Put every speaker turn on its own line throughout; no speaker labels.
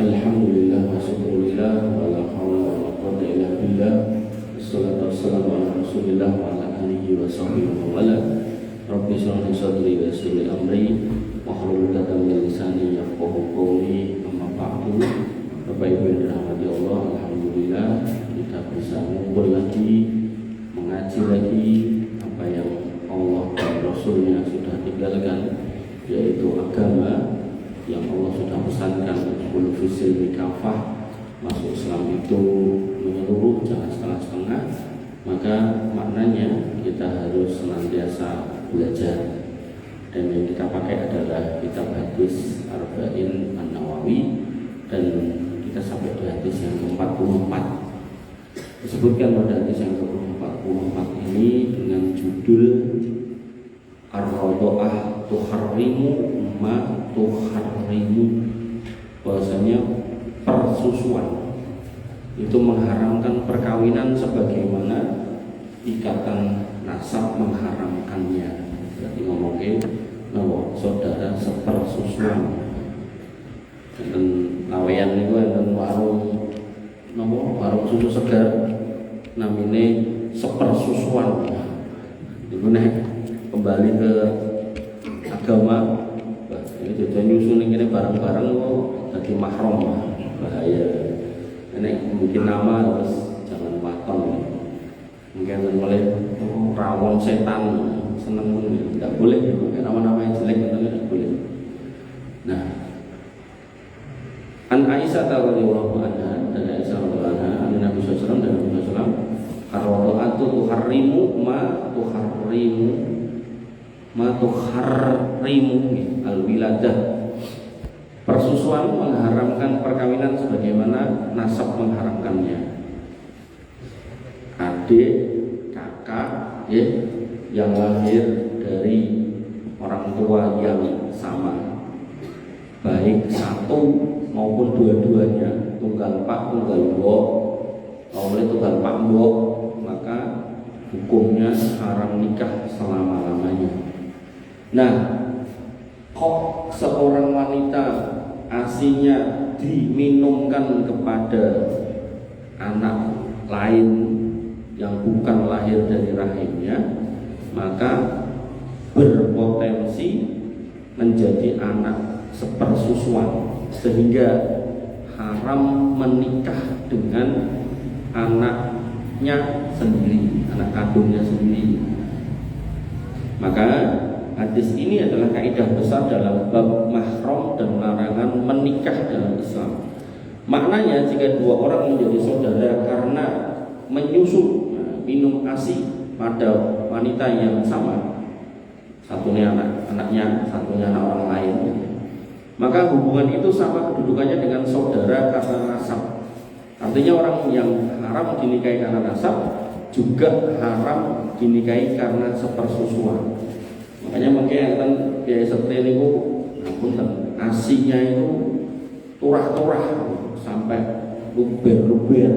Alhamdulillah wa syukurillah wa la hawla wa la quwwata illa billah. Wassalatu wassalamu ala Rasulillah wa ala alihi wa sahbihi wa wala. Rabbi shrah li sadri wa yassir li amri wahlul 'uqdatam min lisani yafqahu qawli. Amma ba'du. Bapak Ibu yang dirahmati Allah, alhamdulillah kita bisa ngumpul lagi, mengaji lagi apa yang Allah dan Rasulnya sudah tinggalkan, yaitu agama yang Allah sudah pesankan untuk fisil kafah. Masuk Islam itu menyeluruh, jangan setengah-setengah. Maka maknanya kita harus senantiasa belajar. Dan yang kita pakai adalah kitab hadis Arba'in An-Nawawi, dan kita sampai di hadis yang ke-44. Disebutkan pada hadis yang ke-44 ini dengan judul Ar-Rado'ah tuharrimu ma tuharrimu, bahwasanya persusuan itu mengharamkan perkawinan sebagaimana ikatan nasab mengharamkannya. Berarti ngomongin saudara sepersusuan. Dan lawean itu enten warung susu segar namine sepersusuan. Itu nek kembali ke agama, ini jadi nyusun ini barang-barang kok jadi mahram, bahaya. Ini mungkin nama harus jangan waton, mungkin mulai rawon setan, seneng tidak boleh, nama-nama yang jelek itu tidak boleh. Nah, An Aisyah radhiyallahu anha, dan Aisyah radhiyallahu anha, Nabi sallallahu alaihi wasallam dan Nabi sallallahu alaihi wasallam, ar-radha'atu tuharrimu ma tuharrimu al-wiladah. Persusuan mengharamkan perkawinan sebagaimana nasab mengharamkannya. Adik, kakak, yang lahir dari orang tua yang sama, baik satu maupun dua-duanya, tunggal pak, tunggal mbok, maupun tunggal pak mbok, maka hukumnya haram nikah selama-lamanya. Nah, kok seorang wanita asinya diminumkan kepada anak lain yang bukan lahir dari rahimnya, maka berpotensi menjadi anak sepersusuan, sehingga haram menikah dengan anaknya sendiri, anak kandungnya sendiri. Maka hadis ini adalah kaidah besar dalam bab mahram dan larangan menikah dalam Islam. Maknanya jika dua orang menjadi saudara karena menyusu, minum ASI pada wanita yang sama, satunya anaknya, satunya anak orang lain, maka hubungan itu sama kedudukannya dengan saudara karena nasab. Artinya orang yang haram dinikahi karena nasab juga haram dinikahi karena sepersusuan. Makanya mungkin kan biaya setel itu, asinya itu turah-turah sampai luber-luber.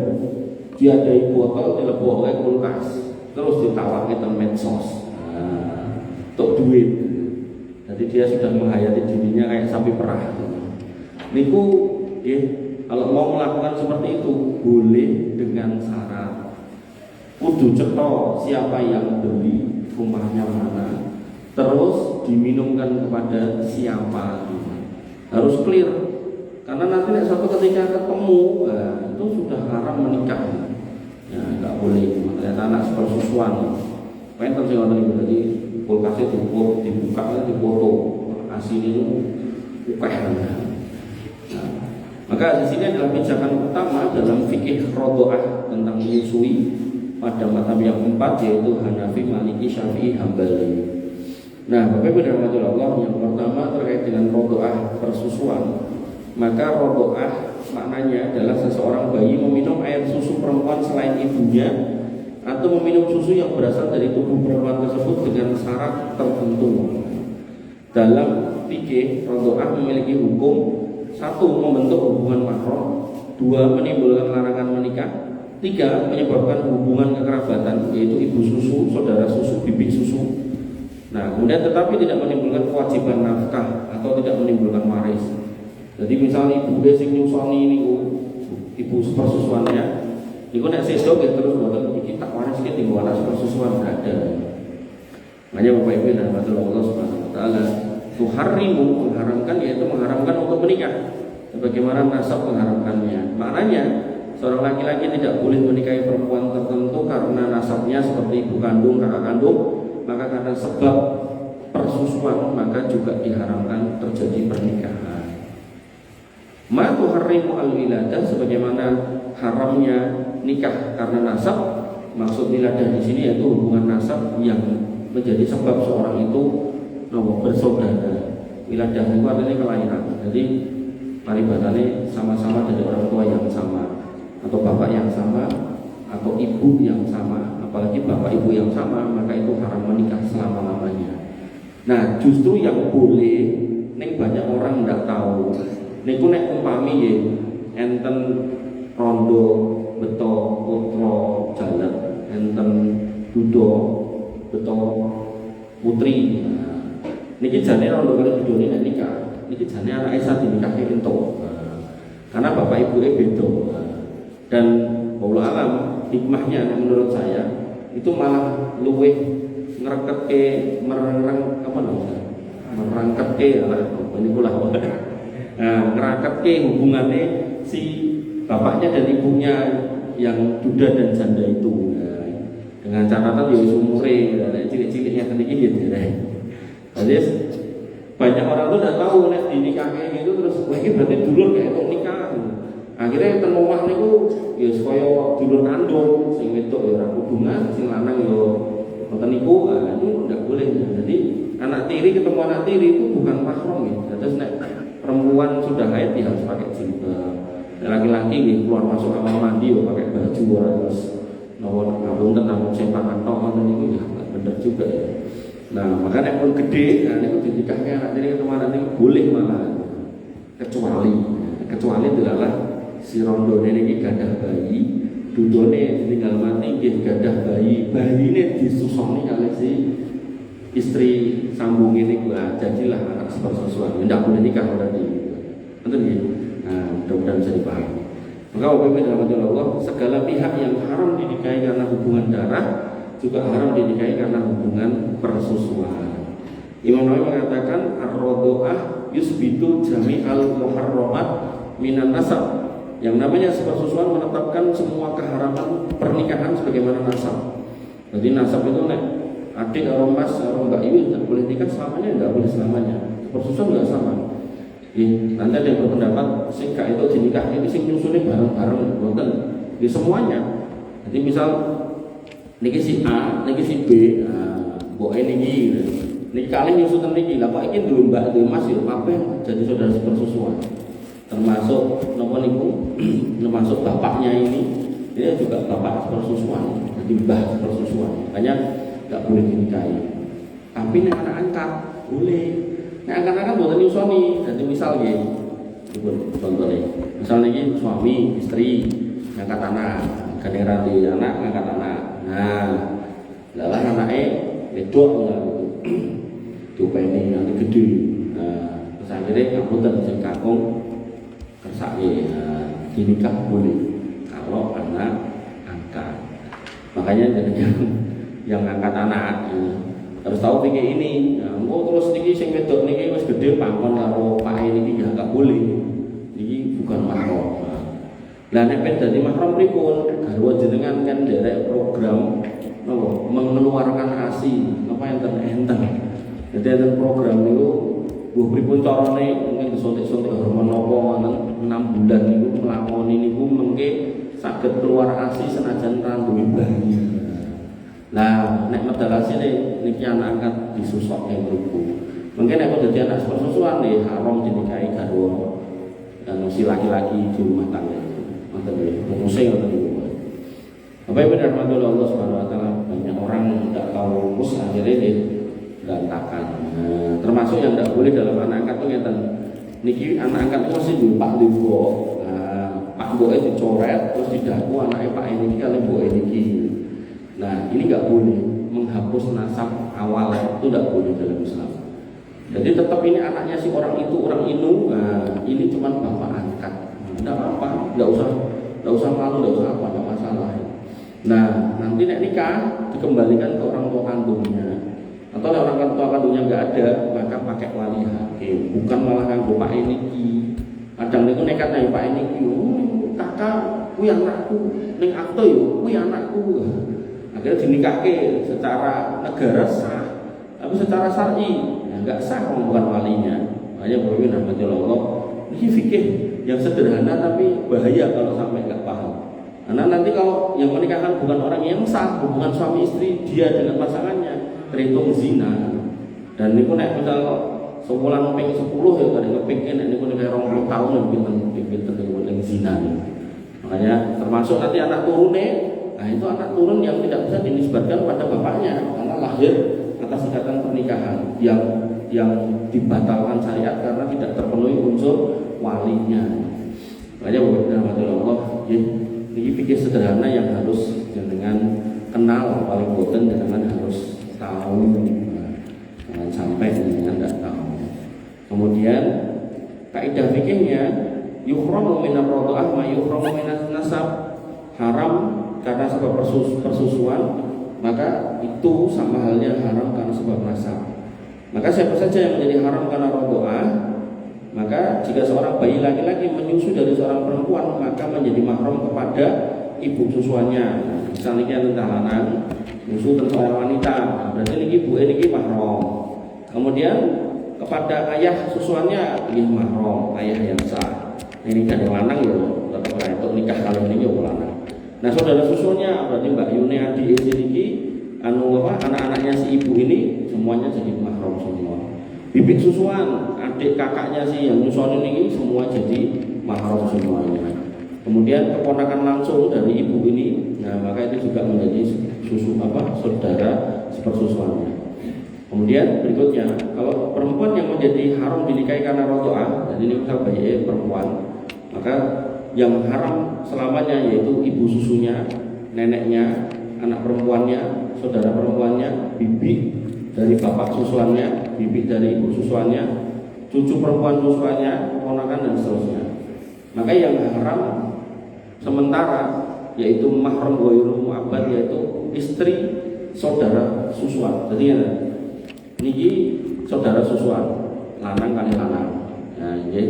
Dia dari botol dilebok ke kulkas, terus ditawar ke medsos, untuk duit. Jadi dia sudah menghayati dirinya kayak sapi perah. Niku, kalau mau melakukan seperti itu boleh dengan syarat kudu cetok siapa yang beli, rumahnya mana, terus diminumkan kepada siapa, harus clear. Karena nanti suatu ketika ketemu, itu sudah haram menikah. Ya, nggak boleh. Makanya anak sepersusuan. Pengen sih orang itu tadi kulkasnya dibuka, dipoto, asin itu ukeh. Nah, maka di sini adalah pijakan utama dalam fikih rodoah tentang menyusui pada mazhab yang empat, yaitu Hanafi, Maliki, Syafi'i, Hambali. Nah, Bapak Ibu dan Allah, yang pertama terkait dengan rodoah persusuan. Maka rodoah maknanya adalah seseorang bayi meminum air susu perempuan selain ibunya, atau meminum susu yang berasal dari tubuh perempuan tersebut dengan syarat tertentu. Dalam fikih, rodoah memiliki hukum: satu, membentuk hubungan mahram; dua, menimbulkan larangan menikah; tiga, menyebabkan hubungan kekerabatan, yaitu ibu susu, saudara susu, bibi susu. Nah, kemudian tetapi tidak menimbulkan kewajiban nafkah atau tidak menimbulkan waris. Jadi misalnya ibu dia sing nyusoni niku ibu persusuannya, niku nek sedo nggih terus mboten iki tak waris iki tinggal waras persusuan ada. Makanya Bapak Ibu dan Allah Subhanahu wa taala tuharrimu mengharamkan, yaitu mengharamkan untuk menikah. Sebagaimana nasab mengharamkannya. Maknanya seorang laki-laki tidak boleh menikahi perempuan tertentu karena nasabnya seperti ibu kandung, kakak kandung, maka karena sebab persusuan maka juga diharamkan terjadi pernikahan. Ma tuharrimu al-wiladah, sebagaimana haramnya nikah karena nasab. Maksud wiladah di sini yaitu hubungan nasab yang menjadi sebab seorang itu bersaudara. Wiladah itu artinya kelahiran. Jadi paribatannya sama-sama dari orang tua yang sama, atau bapak yang sama, atau ibu yang sama. Apalagi bapak ibu yang sama, maka itu haram menikah selama-lamanya. Nah, justru yang boleh, ning banyak orang tidak tahu. Niku nek umpami ya, enten rondo, beto, putra, jalet, enten dudo, beto, putri. Niki jane rondo kali dudone nek nikah. Niki jane anake sak dinikahke entuk. Karena bapak ibuke beda. Dan wallahu alam hikmahnya menurut saya itu malah luwih ngreketke merangketke ini pula ngeraketke hubungannya si bapaknya dan ibunya yang duda dan janda itu. Dengan catatan ya umure cilik-ciliknya kan iki gitu ya. Jadi banyak orang tuh udah tahu nek dinikahnya gitu terus wah iki berarti dulur kayak kok nikah. Akhirnya ten omah niku ya kaya dulur kandung, sing wedok ya ora hubungan, sing lanang ya ngoten niku. Itu enggak boleh. Jadi anak tiri ketemu anak tiri itu bukan mahram ya. Terus nek perempuan sudah haid ya harus pakai jilbab. Laki-laki nggih keluar masuk kamar mandi ya pakai baju ora terus nawon ngapunten namung sing pangan tok ngoten niku ya bener juga ya. Nah, makanya pun gede, nah niku dinikahke anak tiri ketemu anak tiri boleh malah. Kecuali adalah si rondone niki gadah bayi, dudone tinggal mati nggih gadah bayi, bayine disusoni kalih si istri sambung ini jadilah anak sepersusuan. Tidak boleh nikah berarti. Betul ya? Nah, mudah-mudahan bisa dipahami. Maka Bapak dalam Allah, segala pihak yang haram dinikahi karena hubungan darah juga haram dinikahi karena hubungan persusuan. Imam Nawawi mengatakan ar-radha'ah yusbitu jami'al muharramat minan nasab. Yang namanya sepersusuan menetapkan semua keharaman pernikahan sebagaimana nasab. Jadi nasab itu nek adik atau mas atau mbak ibu tidak boleh nikah selamanya, tidak boleh selamanya. Persusuan nggak sama. Nanti ada yang berpendapat singkat itu dinikah ini sing nyusunnya bareng-bareng, bukan di semuanya. Jadi misal niki si A, niki si B, mbok niki, niki kali nyusun niki, lah kok iki dulu mbak dulu mas ya apa jadi saudara sepersusuan. Termasuk nopo niku, termasuk bapaknya ini, dia juga bapak sepersusuan, jadi mbah sepersusuan. Makanya nggak boleh dinikahi. Tapi nek anak angkat boleh. Nek anak-anak buatan nyusoni. Jadi misal ya, contohnya, misalnya ini suami, istri ngangkat anak, kadang di anak ngangkat anak. Nah, lalah anaknya wedok lah, coba ini nanti gede. Nah, terus akhirnya kamu dan sing kakung kersake dinikah boleh kalau anak angkat. Makanya jadi yang angkat anak harus tahu tinggi ini. Terus niki sing wedok niki wis gede pangkon karo pak niki ya gak boleh. Niki bukan mahram. Lah nek pen dadi mahram pripun? Garwa jenengan kan derek program napa mengeluarkan ASI napa enten. Jadi enten program niku mbuh pripun carane mungkin disuntik-suntik hormon napa wonten 6 bulan niku nglakoni niku mengke saged keluar ASI senajan randuwe bayi. Nah, nek medal asine niki anak angkat disusokke mriku. Mungkin nek dadi anak persusuan nih haram dinikahi garwa dan si laki-laki di rumah tangga itu. Ngoten nggih, musing ngoten niku. Apa yang benar Allah Subhanahu wa taala banyak orang tidak tahu rumus akhirnya dia berantakan. Nah, termasuk yang tidak boleh dalam anak angkat itu ngeten. Niki anak angkat itu mesti di Pak Libo. Nah, Pak Boe dicoret terus didaku anaknya Pak ini kali Boe niki. Nah, ini nggak boleh menghapus nasab awal itu tidak boleh dalam Islam. Jadi tetap ini anaknya si orang itu, orang ini, nah, ini cuma bapak angkat. Tidak apa, tidak usah malu, tidak usah apa, tidak masalah. Nah, nanti nek nikah dikembalikan ke orang tua kandungnya. Atau nek orang tua kandungnya nggak ada, maka pakai wali hakim. Bukan malah nganggo pak ini. Kadang niku nekat nek pak ini, kakak, kuwi anakku, ning akte yo, kuwi anakku. Akhirnya dinikahke secara negara sah, tapi secara syar'i nggak sah kalau bukan walinya. Makanya Bapak rahmatullah, ini fikih yang sederhana tapi bahaya kalau sampai nggak paham. Karena nanti kalau yang menikahkan bukan orang yang sah, hubungan suami istri dia dengan pasangannya terhitung zina. Dan niku nek misal sebulan ping 10 ya dari kepingin niku nek 20 tahun yang pinten niku zina nih. Makanya termasuk nanti anak turune. Nah itu anak turun yang tidak bisa dinisbatkan pada bapaknya karena lahir atas ikatan pernikahan yang dibatalkan syariat karena tidak terpenuhi unsur walinya. Makanya Bapak Allah, ini pikir sederhana yang harus dengan kenal paling boten dengan harus tahu, jangan sampai dengan tidak tahu. Kemudian kaidah fikihnya yuhramu minar radha'ah ma yuhramu minas nasab, haram karena sebab persusuan, maka itu sama halnya haram karena sebab nasab. Maka siapa saja yang menjadi haram karena radha'ah, maka jika seorang bayi laki-laki menyusu dari seorang perempuan, maka menjadi mahram kepada ibu susuannya. Misalnya tentang lanang nyusu dari seorang wanita, berarti ini ibu ini mahram. Kemudian kepada ayah susuannya ini mahram, ayah yang sah. Ini kan lanang ya, tetap untuk nikah kalau ini ya lanang. Nah saudara susunya berarti Mbak Yuni adik ini anak-anaknya si ibu ini semuanya jadi mahram semua. Bibit susuan adik kakaknya si yang nyusun ini semua jadi mahram semuanya. Kemudian keponakan langsung dari ibu ini, nah maka itu juga menjadi saudara sepersusuannya. Kemudian berikutnya, kalau perempuan yang menjadi haram dinikahi karena radha'ah, jadi ini misal bayi perempuan, maka yang haram selamanya yaitu ibu susunya, neneknya, anak perempuannya, saudara perempuannya, bibi dari bapak susuannya, bibi dari ibu susuannya, cucu perempuan susuannya, keponakan dan seterusnya. Maka yang haram sementara yaitu mahram ghairu mu'abbad, yaitu istri saudara susuan. Jadi ya, niki saudara susuan, lanang kali lanang. Nah, ini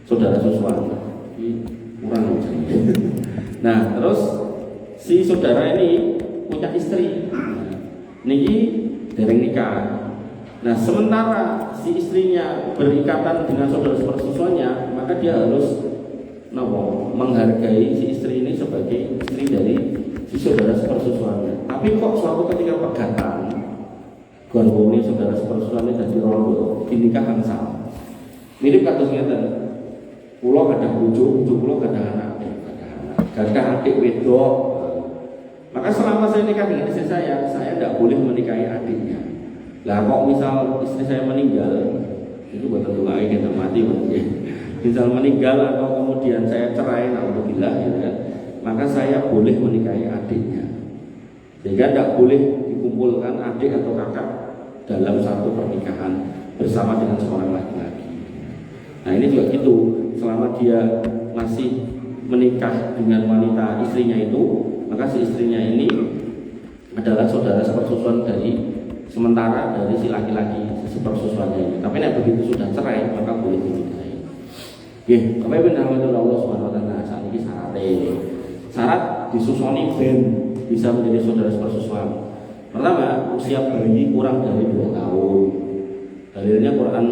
saudara susuan. Kurang aja. Nah, terus si saudara ini punya istri. Niki dereng nikah. Nah, sementara si istrinya berikatan dengan saudara sepersusuannya, maka dia harus menghargai si istri ini sebagai istri dari si saudara sepersusuannya. Tapi kok suatu ketika pegatan gorgone saudara sepersusuannya jadi rondo, dinikahan sama. Mirip kados ngeten. Kula gadah bojo, bojo kula gadah anak, gadah adik wedok. Maka selama saya nikah dengan istri saya tidak boleh menikahi adiknya. Lah kok misal istri saya meninggal, itu buat tentu lagi kita mati mungkin. Misal meninggal atau kemudian saya cerai, alhamdulillah, gitu kan, maka saya boleh menikahi adiknya. Sehingga tidak boleh dikumpulkan adik atau kakak dalam satu pernikahan bersama dengan seorang laki-laki. Nah ini juga gitu, selama dia masih menikah dengan wanita istrinya itu, maka si istrinya ini adalah saudara sepersusuan dari sementara dari si laki-laki sepersusuannya ini. Tapi nek begitu sudah cerai, maka boleh dinikahi. Nggih, apa benar Allah Subhanahu wa taala saat ini syarat disusoni ben bisa menjadi saudara sepersusuan. Pertama, usia bayi kurang dari 2 tahun. Dalilnya Quran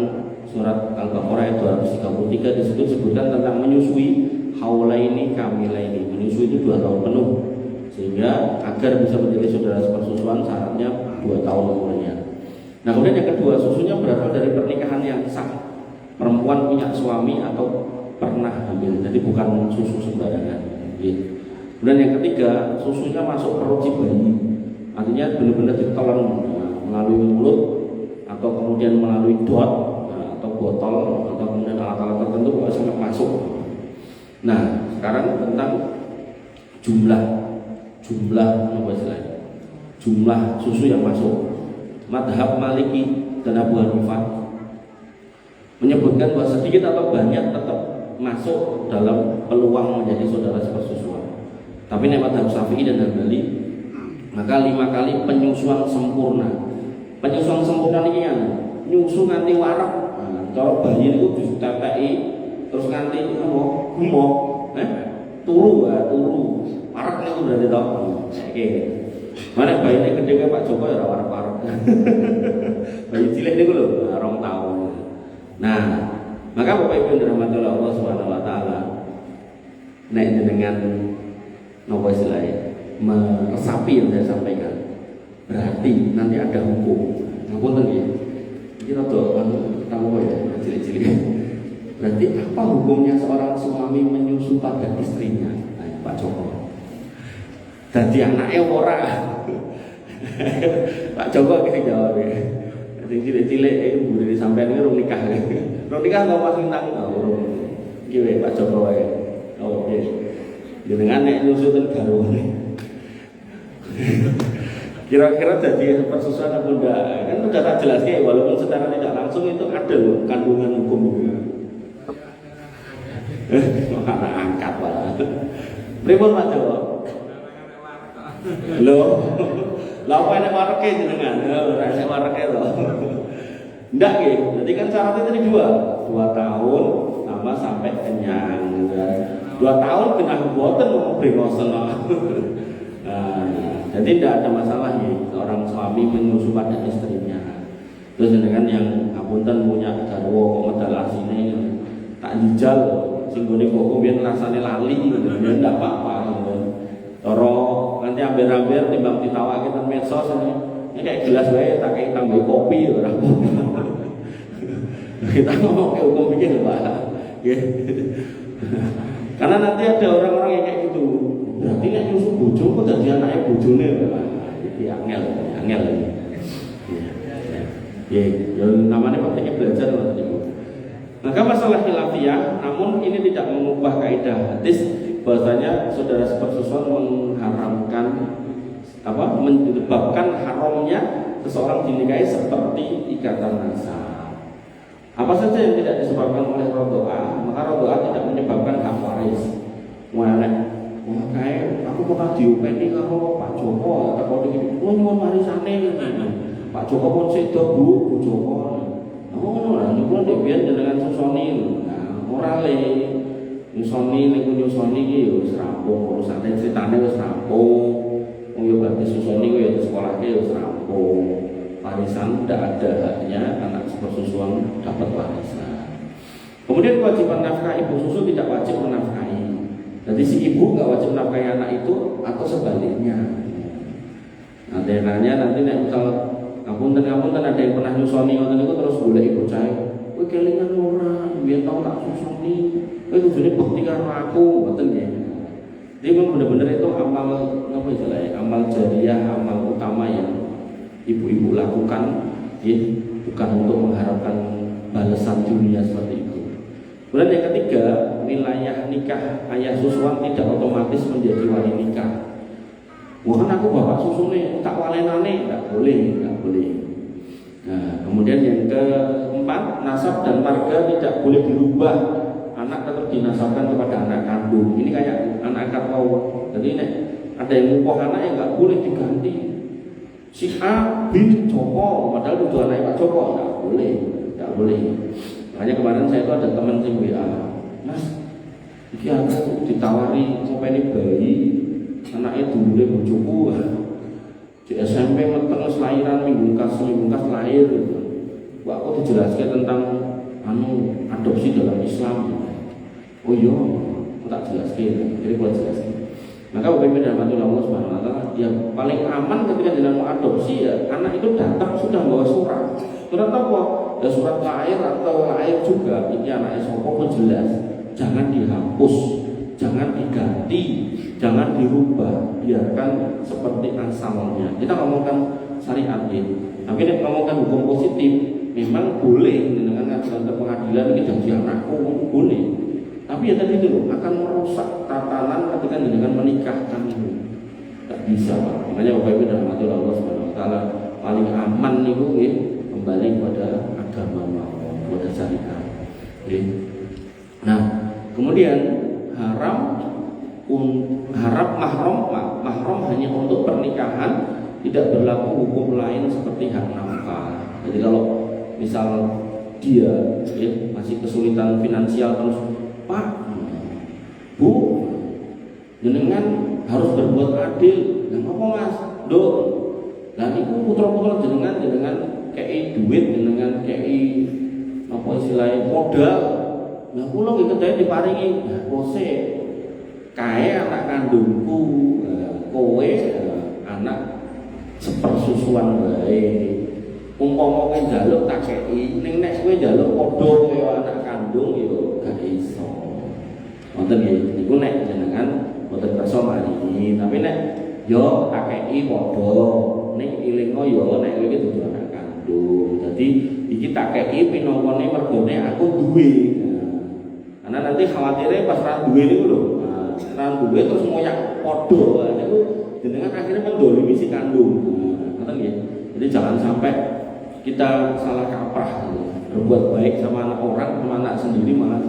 surat Al-Baqarah ayat 233 disebutkan tentang menyusui haulaini kamilaini. Menyusui itu 2 tahun penuh. Sehingga agar bisa menjadi saudara sepersusuan syaratnya 2 tahun umurnya. Nah, kemudian yang kedua, susunya berasal dari pernikahan yang sah. Perempuan punya suami atau pernah hamil, jadi bukan susu sembarangan. Kemudian yang ketiga, susunya masuk perut si bayi, artinya benar-benar ditelan melalui mulut atau kemudian melalui dot atau botol atau kemudian alat-alat tertentu sampai masuk. Nah, sekarang tentang jumlah apa istilahnya? Jumlah susu yang masuk. Madhab Maliki dan Abu Hanifah menyebutkan bahwa sedikit atau banyak tetap masuk dalam peluang menjadi saudara sepersusuan. Tapi nek mazhab Syafi'i dan Hambali, maka 5 kali penyusuan sempurna. Penyusuan sempurna ini yang nyusu nganti warak. Cara bayi itu diteteki terus nganti gumok, turu. Warak niku berarti to. Oke. Mana bayi ini gede kayak Pak Joko ya warak-warak. Bayi cilik niku lho, 2 tahun. Nah, maka Bapak Ibu dirahmati Allah Subhanahu wa taala, nek dengan nopo istilahnya meresapi yang saya sampaikan, berarti nanti ada hukum. Ngapunten nggih. Iki rada tamu ya, cilik-cilik. Berarti apa hukumnya seorang suami menyusu pada istrinya? Nah, Pak Joko. Dadi anake ora. Pak Joko iki jawab. Sing cilik-cilik mburi sampean iki urung nikah. Urung nikah kok masih tang urung. Iki wae Pak Joko wae. Oh, nggih. Jenengan nek nyusutin garwane. Kira-kira jadi persusuan apa enggak? Kan sudah tak jelaskan, walaupun secara tidak langsung itu ada loh kandungan hukum itu. Anak angkat lah. Pripun Pak Joko? Loh, lah apa nek wareke jenengan? Ora nek wareke to. Ndak nggih. Jadi kan syaratnya tadi 2 tahun sama sampai kenyang. 2 tahun kena boten mau bremosen. Jadi tidak ada masalah ya seorang suami menyusu pada istrinya. Terus dengan yang apunten punya garwa kok medal asine tak jijal sing gone kok biyen rasane lali gitu. Ya ndak apa-apa gitu. Toro nanti ambil-ambil timbang ditawake teng medsos ini kayak gelas wae tak kayak tambah kopi ora. Kita ngomong ke hukum pikir Pak. Karena nanti ada orang-orang yang kayak gitu. Berarti nek nyusu bojo kok dadi anake bojone Pak. Iki angel. Ya, namanya pentingnya belajar Bapak Ibu. Maka masalah khilafiyah, namun ini tidak mengubah kaidah hadis bahwasanya saudara sepersusuan mengharamkan menyebabkan haramnya seseorang dinikahi seperti ikatan nasab. Apa saja yang tidak disebabkan oleh rodoa, maka rodoa tidak menyebabkan hak waris. Kayak aku pernah diopeni karo Pak Joko, tak kok iki nyuwun warisane. Pak Joko pun sedo Bu Joko. Oh, lha niku nek biyen jenengan susoni. Nah, ora le nyusoni niku nyusoni iki ya wis rampung, urusane critane wis rampung. Wong yo berarti susoni ku ya sekolahke wis rampung. Warisan tidak ada haknya anak sepersusuan dapat warisan. Kemudian kewajiban nafkah ibu susu tidak wajib menafkahi. Jadi si ibu nggak wajib menafkahi anak itu atau sebaliknya. Nah, dengannya nanti nek misal ngapunten ada yang pernah nyusoni ngoten niku terus golek ibu cah. Kowe kelingan ora, biyen tau tak susoni. Kowe kudune bukti karo aku, ngoten nggih. Jadi memang benar-benar itu amal apa istilahnya? Amal jariah, amal utama yang ibu-ibu lakukan, bukan untuk mengharapkan balasan dunia seperti itu. Kemudian yang ketiga, wilayah nikah ayah susuan tidak otomatis menjadi wali nikah. Wah, aku bapak susune tak walenane, tidak boleh. Nah, kemudian yang keempat, nasab dan marga tidak boleh dirubah. Anak tetap dinasabkan kepada anak kandung. Ini kayak anak angkat mau. Jadi ada yang ngumpul anak yang nggak boleh diganti. Si A, B, Joko, padahal itu anak Pak Joko, tidak boleh. Makanya kemarin saya itu ada teman sing WA, Mas, iki aku ditawari ngopeni bayi, anaknya dulure bojoku. Di SMP meteng lahiran minggu kas lahir. Wah, aku dijelaskan tentang adopsi dalam Islam. Oh iya, aku tak jelaskan. Jadi aku jelaskan. Maka Bapak Ibu dan Allah Subhanahu wa taala, yang paling aman ketika dalam adopsi ya anak itu datang sudah bawa surat. Surat apa? Ya surat lahir atau lahir juga. Ini anak sapa pun jelas. Jangan dihapus, jangan diganti, jangan dirubah. Biarkan seperti asalnya. Kita ngomongkan syariat ini. Tapi nek ngomongkan hukum positif, memang boleh dengan ngajukan ke pengadilan ini janji anakku boleh. Tapi ya tadi itu akan merusak tatanan ketika dengan menikahkan itu. Tidak bisa Pak. Makanya Bapak Ibu dan Allah Subhanahu wa taala paling aman niku nggih kembali kepada agama Allah, kepada syariat. Oke. Nah, kemudian harap mahram hanya untuk pernikahan, tidak berlaku hukum lain seperti hak nafkah. Jadi kalau misal dia masih kesulitan finansial terus, Pak, Bu, jenengan harus berbuat adil. Lah apa Mas? Nduk. Lah iku putra-putra jenengan kei duit, jenengan kei apa istilahnya modal. Lah kula nggih kedahe diparingi. Lah kose kae anak kandungku, kowe anak sepersusuan wae. Umpama kowe njaluk tak kei, ning nek kowe njaluk padha kaya anak kandung yo gak iso. Wonten nggih, niku nek jenengan mboten kersa maringi, tapi nek yo tak kei padha, ning ilingo yo nek kowe iki dudu anak kandung. Dadi iki tak kei pinangkane mergone aku duwe. Karena nanti khawatirnya pas ra duwe niku lho. Ra duwe terus ngoyak padha. Niku jenengan akhirnya mendolimi si kandung. Ngoten nggih. Jadi jangan sampai kita salah kaprah berbuat baik sama anak orang, sama anak sendiri malah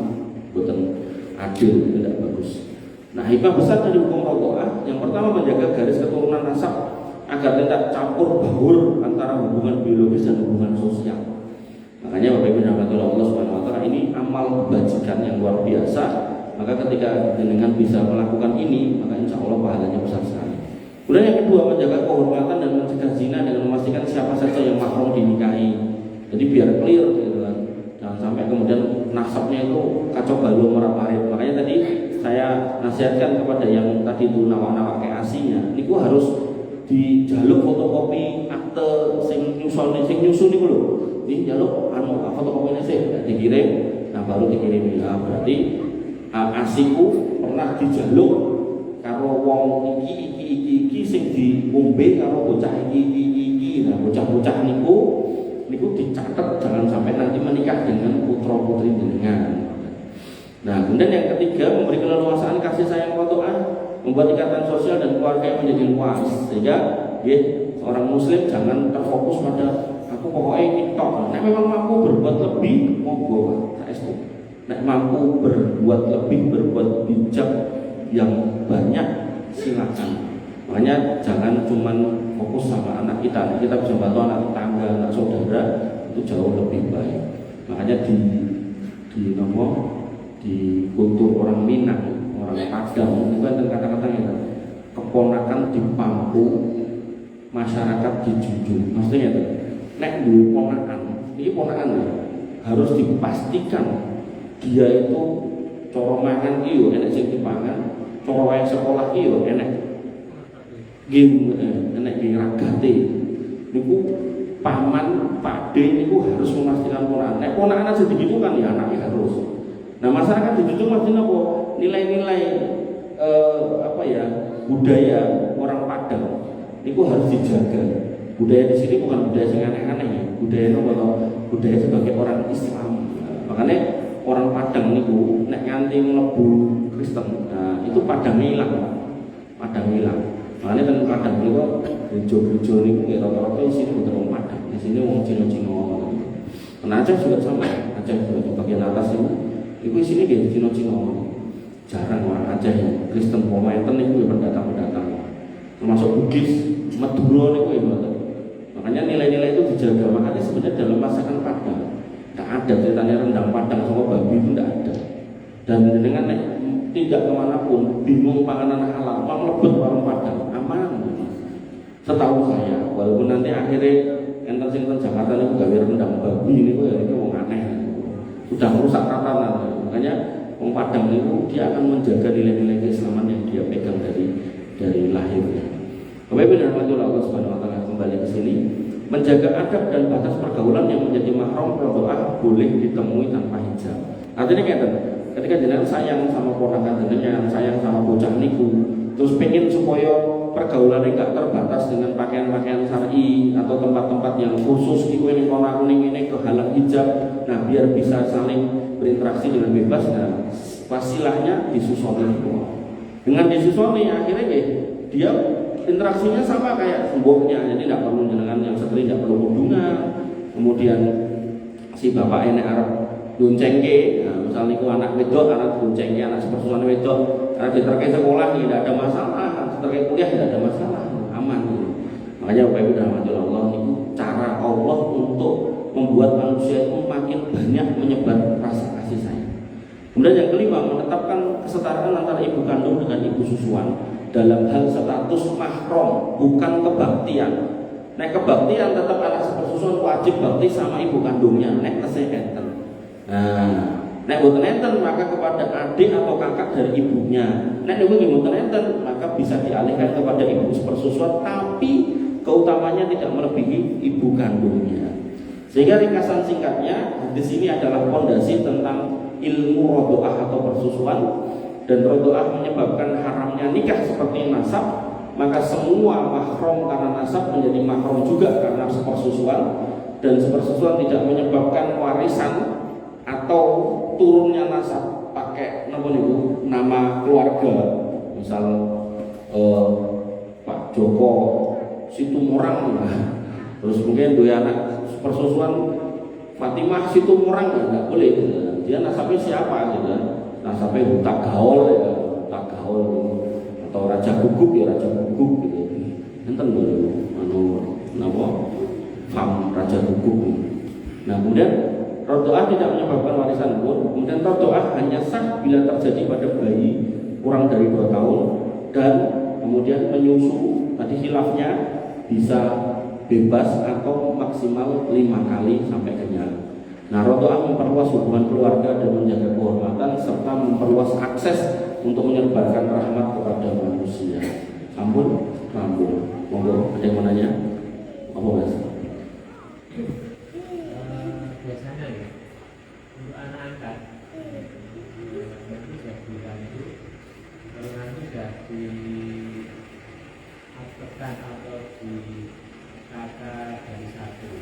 bukan adil, tidak bagus. Nah, hikmah besar dari hukum rodoah yang pertama menjaga garis keturunan nasab agar tidak campur baur antara hubungan biologis dan hubungan sosial. Makanya Bapak Ibu dirahmati Allah Subhanahu wa taala, ini amal kebajikan yang luar biasa. Maka ketika jenengan bisa melakukan ini, maka insya Allah pahalanya besar sekali. Kemudian yang kedua, menjaga kehormatan dan mencegah zina dengan memastikan siapa saja yang mahram dinikahi. Jadi biar clear gitu kan. Jangan sampai kemudian nasabnya itu kacau balau merat-marit. Makanya tadi saya nasihatkan kepada yang tadi itu nawak-nawak kayak asinya, niku harus dijaluk fotokopi akte sing nyusun niku lho. Ini jaluk fotokopinya sih dikirim, nah baru dikirim. Ya berarti asiku pernah dijaluk karo wong iki sing diombe karo bocah iki. Nah, bocah-bocah niku dicatat jangan sampai nanti menikah dengan putra-putri jenengan. Nah, kemudian yang ketiga, memberi keleluasaan kasih sayang wa membuat ikatan sosial dan keluarga yang menjadi luas. Sehingga seorang muslim jangan terfokus pada aku pokoknya ini tok. Nek memang mampu berbuat lebih, monggo saestu. Nek mampu berbuat lebih, berbuat bijak yang banyak, silakan. Makanya jangan cuma fokus sama anak kita bisa bantu anak tetangga, anak saudara, itu jauh lebih baik. Makanya di kultur orang Minang, orang Padang, itu kan kata-katanya keponakan dipampu, masyarakat dijunjung. Maksudnya itu, nek duwe ponakan, ini ponakan harus dipastikan dia itu cara mangan iyo enek sing dipangan, cara wae sekolah iyo enek game enek ragate. Niku paman pakde niku harus memastikan ponakan. Nek ponakan aja begitu kan ya anaknya harus. Nah, masyarakat dijunjung maksudnya apa? Nilai-nilai budaya orang Padang niku harus dijaga. Budaya di sini bukan budaya yang aneh-aneh ya. Budaya sebagai orang Islam. Makanya orang Padang niku nek nganti mlebu Kristen, nah itu Padang hilang. Makanya kan Padang niku gereja-gereja niku rata-rata di sini bukan orang Padang. Di sini wong Cina-Cina. Nah, Aceh juga sama. Aceh juga di bagian atas itu di sini kayak Cina-Cina. Jarang orang Aceh yang Kristen Pomainten niku pendatang-pendatang. Termasuk Bugis, Madura niku ya. Makanya nilai-nilai itu dijaga. Makanya sebenarnya dalam masakan Padang tak ada ceritanya rendang Padang sama babi itu tidak ada. Dan dengan tidak kemanapun bingung panganan halal, mau lebet warung Padang aman. Setahu saya, walaupun nanti akhirnya enten sing Jakarta niku gawe rendang babi niku ya itu wong aneh. Sudah merusak tatanan. Makanya wong Padang niku dia akan menjaga nilai-nilai keislaman yang dia pegang dari lahirnya. Bapak Ibu dan Allah Subhanahu wa taala, kembali ke sini, menjaga adab dan batas pergaulan yang menjadi mahram berdoa boleh ditemui tanpa hijab. Artinya kayak ketika jenengan sayang sama ponakan jenengan, sayang sama bocah niku, terus pengen supaya pergaulan enggak terbatas dengan pakaian-pakaian syar'i atau tempat-tempat yang khusus iku ning kono kuning ini kehalang hijab. Nah, biar bisa saling berinteraksi dengan bebas, nah wasilahnya disusoni semua. Dengan disusoni akhirnya dia interaksinya sama kayak sembuhnya, jadi tidak perlu jenengan yang setri tidak perlu hubungan. Kemudian si bapak enek arep goncengke, nah, misalnya itu anak wedok, anak goncengke, anak sepersusuan wedok, anak diterkait sekolah tidak ada masalah, diterkait kuliah tidak ada masalah, aman. Makanya Bapak Ibu dirahmati Allah, itu cara Allah untuk membuat manusia itu makin banyak menyebar rasa kasih sayang. Kemudian yang kelima, menetapkan kesetaraan antara ibu kandung dengan ibu susuan dalam hal status mahram, bukan kebaktian. Nek kebaktian tetap anak sepersusuan wajib bakti sama ibu kandungnya, nek tesih enten. Nah, nek boten enten maka kepada adik atau kakak dari ibunya. Nek niku boten enten maka bisa dialihkan kepada ibu sepersusuan, tapi keutamanya tidak melebihi ibu kandungnya. Sehingga ringkasan singkatnya, di sini adalah fondasi tentang ilmu rodoah atau persusuan, dan rodoah menyebabkan haramnya nikah seperti nasab. Maka semua mahram karena nasab menjadi mahram juga karena sepersusuan, dan sepersusuan tidak menyebabkan warisan atau turunnya nasab pakai nama keluarga, misal Pak Joko Situmorang, terus mungkin dua anak persusuan Fatimah Situmorang, nggak boleh. Dia nasabnya siapa gitu kan? Nasabnya Huta Gaul ya, Huta Gaul atau Raja Guguk ya, Raja Guguk gitu. Enten dulu, napa? Fam Raja Guguk. Nah kemudian rodoah tidak menyebabkan warisan pun. Kemudian rodoah hanya sah bila terjadi pada bayi kurang dari 2 tahun, dan kemudian menyusu tadi khilafnya bisa bebas atau maksimal 5 kali sampai kenyang. Nah, rodoah memperluas hubungan keluarga dan menjaga kehormatan serta memperluas akses untuk menyebarkan rahmat kepada manusia. Ampun, monggo ada yang mau nanya? Apa Mas?
Biasanya ya untuk anak angkat nanti sudah dibantu, kalau nanti sudah diaktifkan atau di kata dari satu.